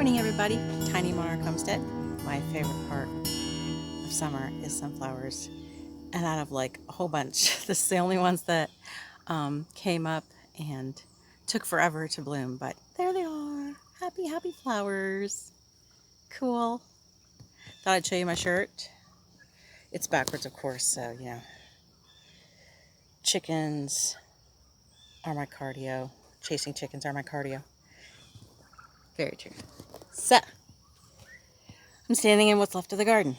morning, everybody. Tiny Monarch Homestead. My favorite part of summer is sunflowers, and out of like a whole bunch, this is the only ones that came up and took forever to bloom, but there they are. Happy, happy flowers. Cool. Thought I'd show you my shirt. It's backwards, of course, so you know. Chickens are my cardio. Chasing chickens are my cardio. Very true. So, I'm standing in what's left of the garden,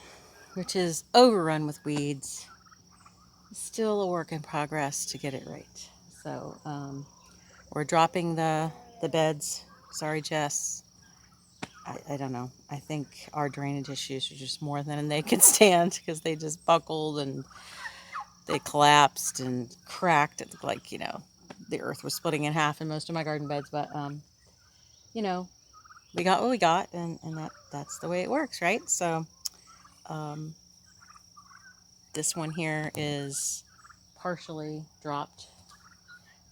which is overrun with weeds. Still a work in progress to get it right. So we're dropping the beds. Sorry, Jess. I don't know. I think our drainage issues are just more than they can stand because they just buckled and they collapsed and cracked. It looked like, the earth was splitting in half in most of my garden beds. But, we got what we got, and that's the way it works, right? So this one here is partially dropped.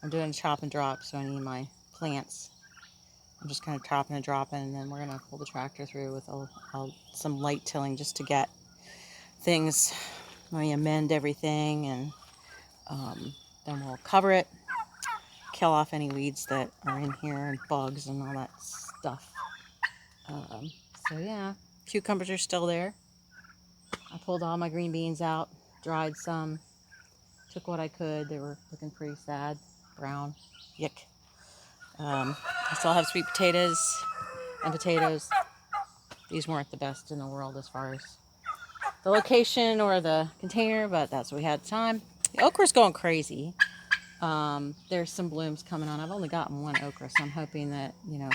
I'm doing a chop and drop, so I need my plants. I'm just kind of chopping and dropping, and then we're going to pull the tractor through with some light tilling just to get things, when we amend everything, and then we'll cover it, kill off any weeds that are in here, and bugs and all that stuff. So yeah, cucumbers are still there. I pulled all my green beans out, dried some, took what I could. They were looking pretty sad, brown, yuck. I still have sweet potatoes and potatoes. These weren't the best in the world as far as the location or the container, but that's what we had time. The okra's going crazy. There's some blooms coming on. I've only gotten one okra, so I'm hoping that,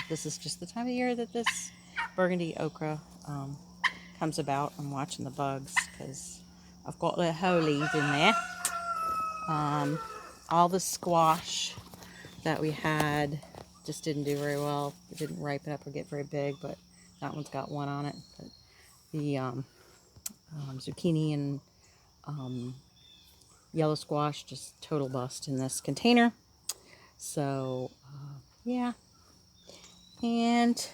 this is just the time of year that this burgundy okra comes about. I'm watching the bugs because I've got the holies in there. All the squash that we had just didn't do very well. It didn't ripen up or get very big, but that one's got one on it. But the zucchini and yellow squash, just total bust in this container. So, yeah. And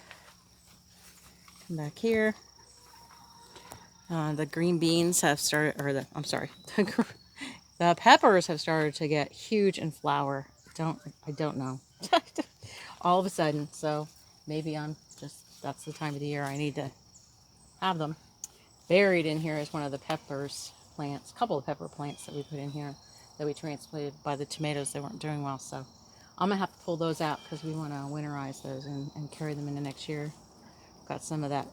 come back here. The green beans have started, the peppers have started to get huge and flower. I don't know. All of a sudden. So maybe that's the time of the year I need to have them. Buried in here is one of the peppers plants, a couple of pepper plants that we put in here that we transplanted by the tomatoes. They weren't doing well, so I'm gonna have to pull those out because we want to winterize those and carry them into next year. Got some of that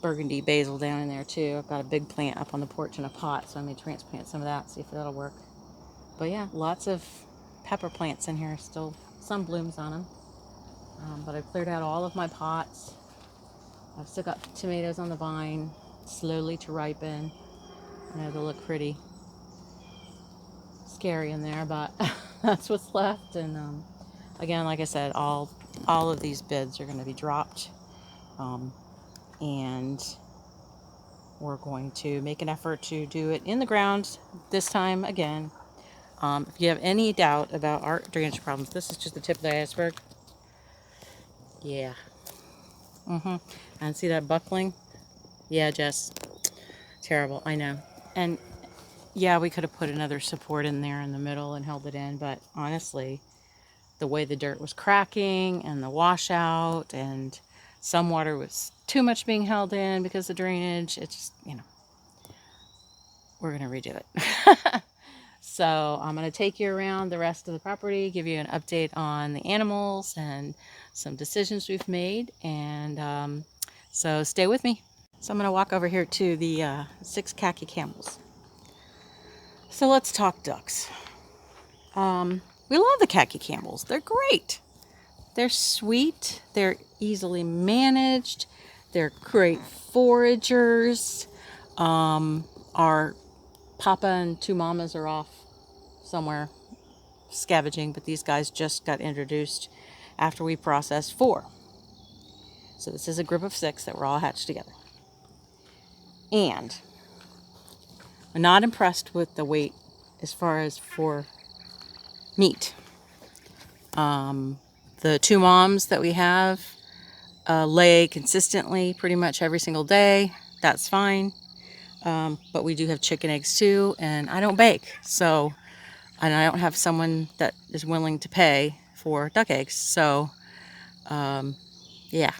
burgundy basil down in there too. I've got a big plant up on the porch in a pot, so I'm gonna transplant some of that, see if that'll work. But yeah, lots of pepper plants in here, still some blooms on them. But I've cleared out all of my pots. I've still got tomatoes on the vine, slowly to ripen. I know they look pretty scary in there, but that's what's left. And again, like I said, all of these beds are going to be dropped, and we're going to make an effort to do it in the ground this time again. If you have any doubt about our drainage problems, this is just the tip of the iceberg. Yeah. And see that buckling? Yeah, Jess. Terrible, I know. And yeah, we could have put another support in there in the middle and held it in, but honestly, the way the dirt was cracking and the washout, and some water was too much being held in because of drainage, it's just, we're going to redo it. So I'm going to take you around the rest of the property, give you an update on the animals and some decisions we've made, and so stay with me. So I'm going to walk over here to the 6 khaki camels. So let's talk ducks. We love the khaki camels. They're great. They're sweet. They're easily managed. They're great foragers. Our papa and 2 mamas are off somewhere scavenging, but these guys just got introduced after we processed 4. So this is a group of 6 that were all hatched together. And I'm not impressed with the weight as far as for meat. The 2 moms that we have lay consistently pretty much every single day. That's fine. But we do have chicken eggs too, and I don't bake, so, and I don't have someone that is willing to pay for duck eggs. So, yeah,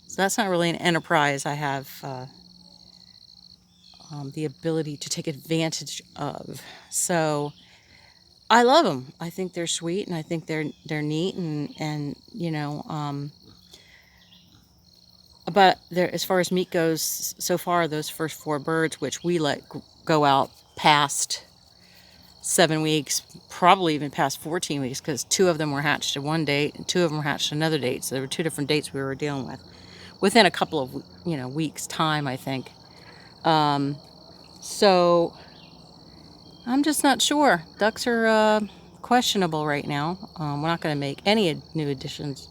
so that's not really an enterprise I have the ability to take advantage of. So I love them. I think they're sweet, and I think they're neat, and you know, but there, as far as meat goes, so far those first 4 birds, which we let go out past 7 weeks, probably even past 14 weeks, because 2 of them were hatched at one date and 2 of them were hatched at another date. So there were 2 different dates we were dealing with within a couple of, you know, weeks time, I think. So I'm just not sure. Ducks are questionable right now. We're not going to make any new additions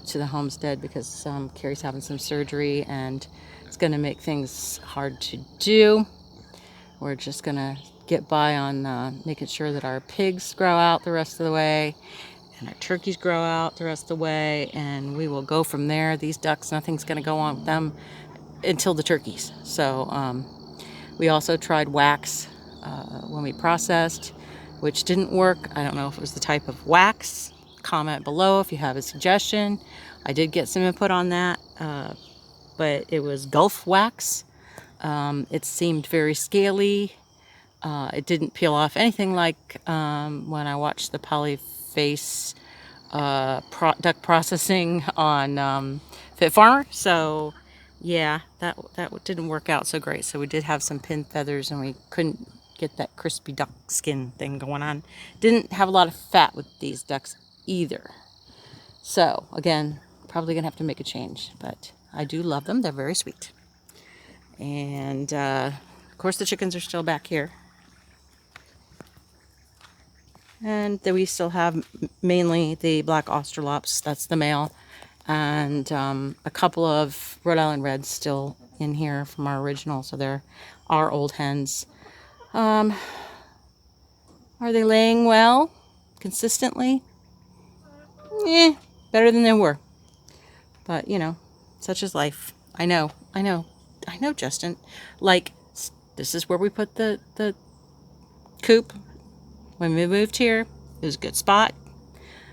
to the homestead because Carrie's having some surgery and it's going to make things hard to do. We're just going to get by on making sure that our pigs grow out the rest of the way and our turkeys grow out the rest of the way, and we will go from there. These ducks, nothing's going to go on with them until the turkeys. So we also tried wax when we processed, which didn't work. I don't know if it was the type of wax. Comment below if you have a suggestion. I did get some input on that, but it was Gulf wax. It seemed very scaly. It didn't peel off anything like when I watched the Polyface duck processing on Fit Farmer. So yeah, that didn't work out so great. So we did have some pin feathers and we couldn't get that crispy duck skin thing going on. Didn't have a lot of fat with these ducks either. So again, probably gonna have to make a change, but I do love them. They're very sweet. And of course the chickens are still back here. And then we still have mainly the black Australops, that's the male, and a couple of Rhode Island Reds still in here from our original, so they're our old hens. Are they laying well, consistently? Better than they were. But, you know, such is life. I know, Justin. Like, this is where we put the coop. When we moved here, it was a good spot.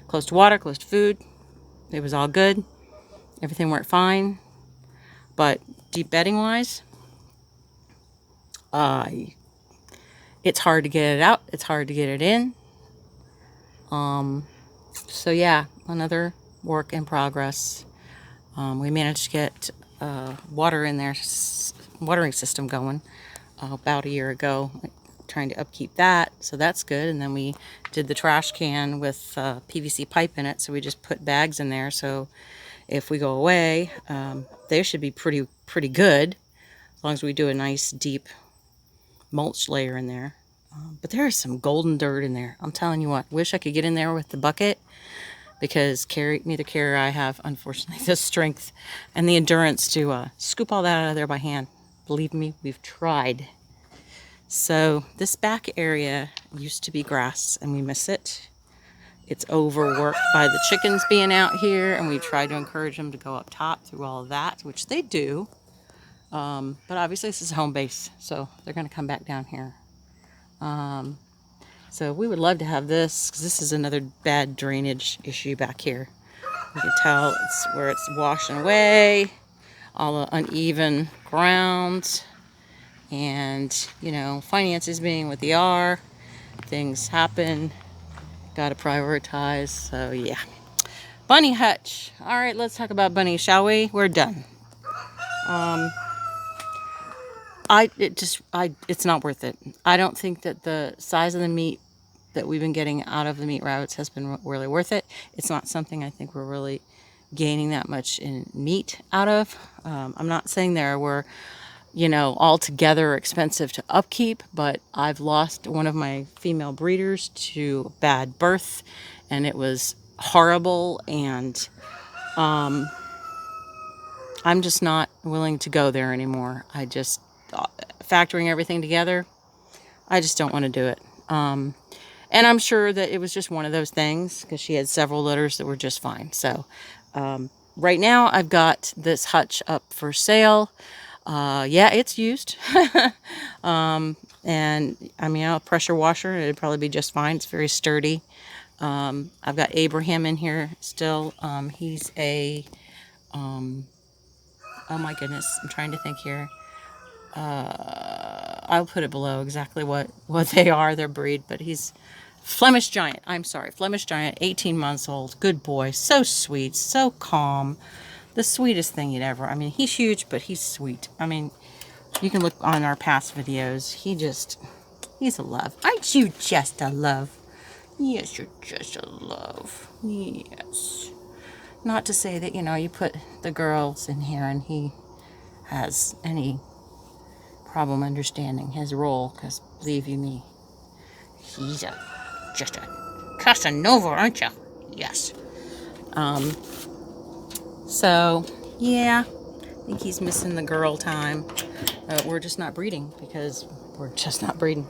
Close to water, close to food. It was all good. Everything worked fine. But deep bedding wise, it's hard to get it out. It's hard to get it in. So yeah, another work in progress. We managed to get water in there, watering system going about a year ago, trying to upkeep that, so that's good. And then we did the trash can with PVC pipe in it, so we just put bags in there, so if we go away, they should be pretty good, as long as we do a nice deep mulch layer in there. But there is some golden dirt in there. I'm telling you what, wish I could get in there with the bucket, because neither Carrie or I have, unfortunately, the strength and the endurance to scoop all that out of there by hand. Believe me, we've tried. So this back area used to be grass, and we miss it. It's overworked by the chickens being out here, and we tried to encourage them to go up top through all of that, which they do. But obviously this is home base, so they're going to come back down here. So we would love to have this, because this is another bad drainage issue back here. You can tell it's where it's washing away, all the uneven ground, and, you know, finances being what they are, things happen, gotta prioritize. So yeah, bunny hutch. All right, let's talk about bunnies, shall we? We're done. It's not worth it. I don't think that the size of the meat that we've been getting out of the meat rabbits has been really worth it. It's not something I think we're really gaining that much in meat out of. I'm not saying there were, you know, altogether expensive to upkeep, but I've lost one of my female breeders to bad birth, and it was horrible, and I'm just not willing to go there anymore. I just, factoring everything together, I just don't want to do it. And I'm sure that it was just one of those things, because she had several litters that were just fine. So right now I've got this hutch up for sale. Yeah, it's used. And I mean, a pressure washer, it'd probably be just fine. It's very sturdy. I've got Abraham in here still. He's a, oh my goodness, I'm trying to think here. I'll put it below exactly what they are, their breed, but he's Flemish Giant. I'm sorry, Flemish Giant, 18 months old. Good boy, so sweet, so calm. The sweetest thing you'd ever. I mean, he's huge, but he's sweet. I mean, you can look on our past videos. He's a love. Aren't you just a love? Yes, you're just a love. Yes. Not to say that, you put the girls in here and he has any problem understanding his role, because believe you me, he's just a Casanova, aren't you? Yes. So, yeah, I think he's missing the girl time. We're just not breeding because we're just not breeding.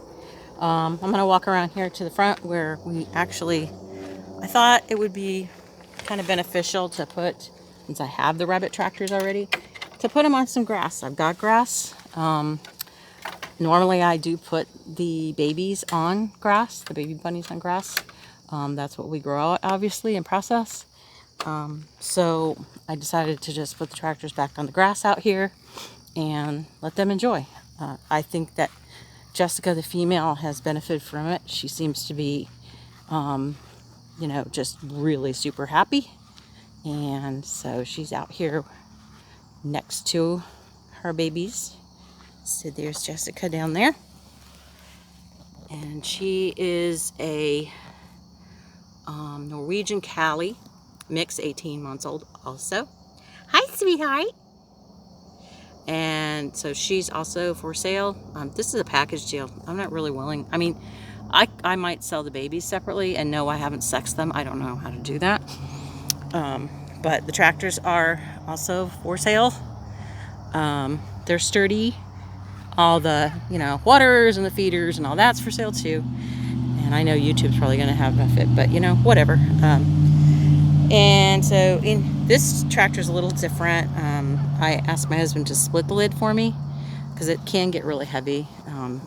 I'm going to walk around here to the front where I thought it would be kind of beneficial to put, since I have the rabbit tractors already, to put them on some grass. I've got grass. Normally I do put the babies on grass, the baby bunnies on grass. That's what we grow out, obviously, and process. So I decided to just put the tractors back on the grass out here and let them enjoy. I think that Jessica, the female, has benefited from it. She seems to be, just really super happy. And so she's out here next to her babies. So there's Jessica down there. And she is a Norwegian Callie mix, 18 months old also. Hi, sweetheart. And so she's also for sale. This is a package deal. I'm not really willing. I mean, I might sell the babies separately, and no, I haven't sexed them. I don't know how to do that. But the tractors are also for sale. They're sturdy. All the, waters and the feeders and all that's for sale too. And I know YouTube's probably going to have enough of it, but whatever. And so this tractor's a little different. I asked my husband to split the lid for me because it can get really heavy.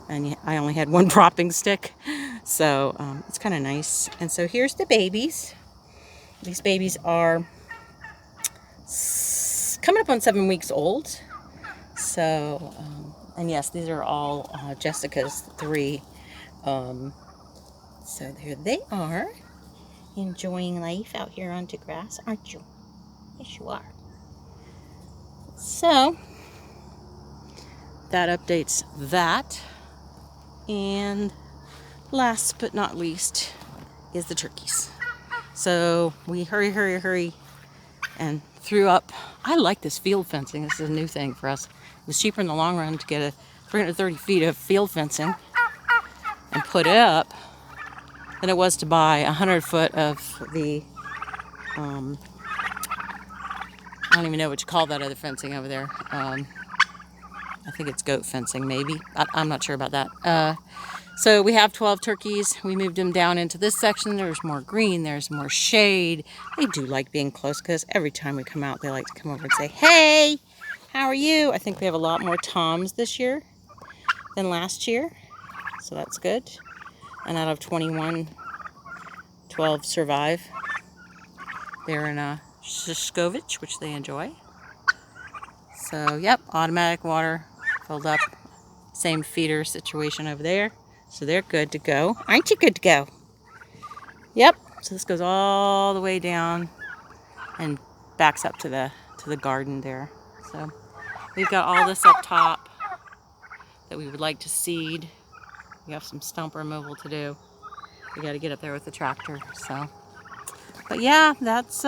And I only had one propping stick. So it's kind of nice. And so here's the babies. These babies are coming up on 7 weeks old. So, and yes, these are all Jessica's 3. So there they are, enjoying life out here onto grass, aren't you? Yes, you are. So that updates that. And last but not least is the turkeys. So we hurry and threw up. I like this field fencing. This is a new thing for us. It was cheaper in the long run to get a 330 feet of field fencing and put it up than it was to buy 100 foot of the, I don't even know what you call that other fencing over there. I think it's goat fencing, maybe. I'm not sure about that. So we have 12 turkeys. We moved them down into this section. There's more green. There's more shade. They do like being close because every time we come out, they like to come over and say, hey, how are you? I think we have a lot more toms this year than last year. So that's good. And out of 21, 12 survive. They're in a Shishkovich, which they enjoy. So, yep, automatic water filled up. Same feeder situation over there. So they're good to go. Aren't you good to go? Yep. So this goes all the way down and backs up to the garden there. So we've got all this up top that we would like to seed. We have some stump removal to do. We got to get up there with the tractor. So, but yeah, that's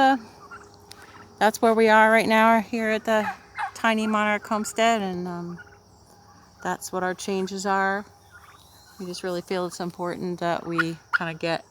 where we are right now here at the Tiny Monarch Homestead, and that's what our changes are. We just really feel it's important that we kind of get